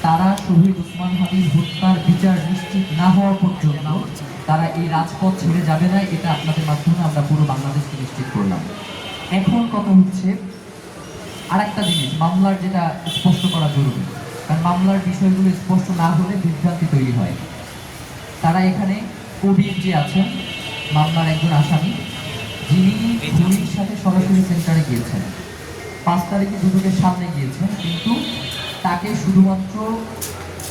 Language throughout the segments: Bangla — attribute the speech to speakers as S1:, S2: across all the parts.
S1: তারা শহীদ ওসমান হাদির হত্যার বিচার নিশ্চিত না হওয়া পর্যন্ত তারা এই রাজপথ ছেড়ে যাবে না, এটা আপনাদের মাধ্যমে আমরা পুরো বাংলাদেশকে নিশ্চিত করলাম। এখন কথা হচ্ছে আর একটা জিনিস, মামলার যেটা স্পষ্ট করা জরুরি, কারণ মামলার বিষয়গুলো স্পষ্ট না হলে বিভ্রান্তি তৈরি হয়। তারা এখানে কবির যে আছেন মামলার একজন আসামি, যিনি খুনির সাথে সরাসরি সেন্টারে গিয়েছেন, 5 তারিখে দুদকের সামনে গিয়েছেন, কিন্তু তাকে শুধুমাত্র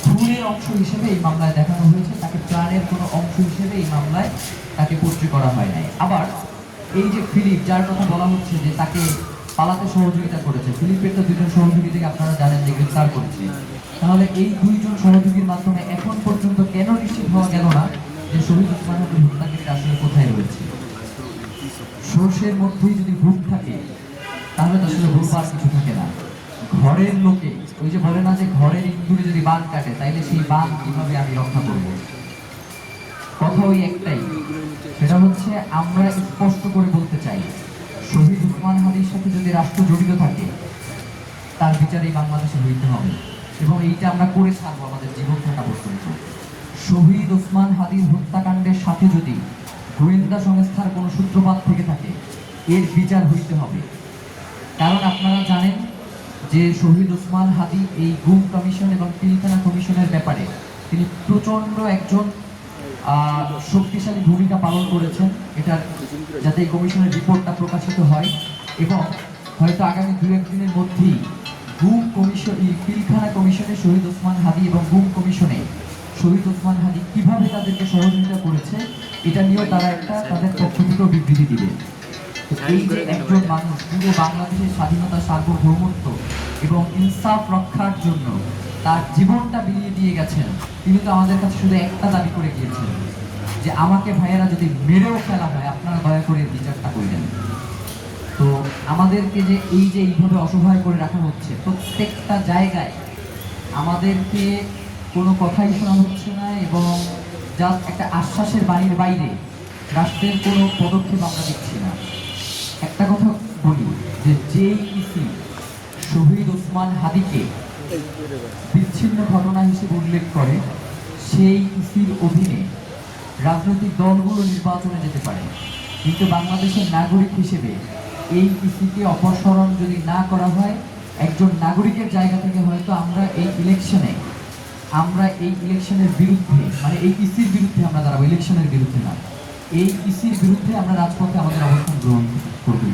S1: খুনের অংশ হিসেবে এই মামলায় দেখানো হয়েছে, তাকে প্রাণের কোনো অংশ হিসেবে এই মামলায় তাকে পরিচয় করা হয় নাই। আবার এই যে ফিলিপ, যার কথা বলা হচ্ছে যে তাকে পালাতে সহযোগিতা করেছে, ফিলিপের তো 2জন সহযোগীকে আপনারা জানেন যে গ্রেফতার করেছে, তাহলে এই 2জন সহযোগীর মাধ্যমে এখন পর্যন্ত কেন নিশ্চিত হওয়া গেল না যে শহীদ ওসমান হাদির হত্যাকারীরা আসলে কোথায় রয়েছে? সর্ষের মধ্যেই যদি ভূত থাকে তাহলে তো আসলে ভূত আর কিছু থাকে না। ঘরের লোকে ওই যে বলে না যে ঘরের ইঁদুরে যদি বাঁধ কাটে তাইলে সেই বাঁধ কিভাবে আমি রক্ষা করব? কথা ওই একটাই, সেটা হচ্ছে আমরা স্পষ্ট করে বলতে চাই, শহীদ ওসমান হাদির সাথে যদি রাষ্ট্র জড়িত থাকে তার বিচারেই বাংলাদেশে হইতে হবে, এবং এইটা আমরা করে ছাড়বো আমাদের জীবন থাকা পর্যন্ত। শহীদ ওসমান হাদির হত্যাকাণ্ডের সাথে যদি গোয়েন্দা সংস্থার কোনো সূত্রপাত থেকে থাকে এর বিচার হইতে হবে। কারণ আপনারা জানেন যে শহীদ ওসমান হাদি এই গুম কমিশন এবং পিলখানা কমিশনের ব্যাপারে তিনি প্রচণ্ড একজন শক্তিশালী ভূমিকা পালন করেছেন, এটার যাতে এই কমিশনের রিপোর্টটা প্রকাশিত হয়, এবং হয়তো আগামী 2-1 দিনের মধ্যেই গুম কমিশন, পিলখানা কমিশনে শহীদ ওসমান হাদি এবং গুম কমিশনে শহীদ ওসমান হাদি কিভাবে তাদেরকে সহযোগিতা করেছে এটা নিয়েও তারা একটা তাদের পক্ষ থেকেও বিবৃতি দিবে। এই যে একজন মানুষ পুরো বাংলাদেশের স্বাধীনতা, সার্বভৌমত্ব এবং ইনসাফ রক্ষার জন্য তার জীবনটা বিলিয়ে দিয়ে গেছেন, তিনি তো আমাদের কাছে শুধু একটা দাবি করে গিয়েছেন যে আমাকে ভাইয়েরা যদি মেরেও ফেলা হয় আপনারা দয়া করে বিচারটা করবেন। তো আমাদেরকে যে এইভাবে অসহায় করে রাখা হচ্ছে, প্রত্যেকটা জায়গায় আমাদেরকে কোনো কথাই শোনা হচ্ছে না, এবং জাস্ট একটা আশ্বাসের বাণীর বাইরে রাষ্ট্রের কোনো পদক্ষেপ আমরা দিচ্ছি না। একটা কথা বলি যে যেই ইসি শহীদ ওসমান হাদিকে বিচ্ছিন্ন ঘটনা হিসেবে উল্লেখ করে, সেই ইসির অধীনে রাজনৈতিক দলগুলো নির্বাচনে যেতে পারে, কিন্তু বাংলাদেশের নাগরিক হিসেবে এই ইসিকে অপসারণ যদি না করা হয়, একজন নাগরিকের জায়গা থেকে হয়তো আমরা এই ইলেকশনের বিরুদ্ধে, মানে এই ইসির বিরুদ্ধে আমরা দাঁড়াবো, ইলেকশনের বিরুদ্ধে না, এই ইসির বিরুদ্ধে আমরা রাজপথে আমাদের অবস্থান গ্রহণ করতে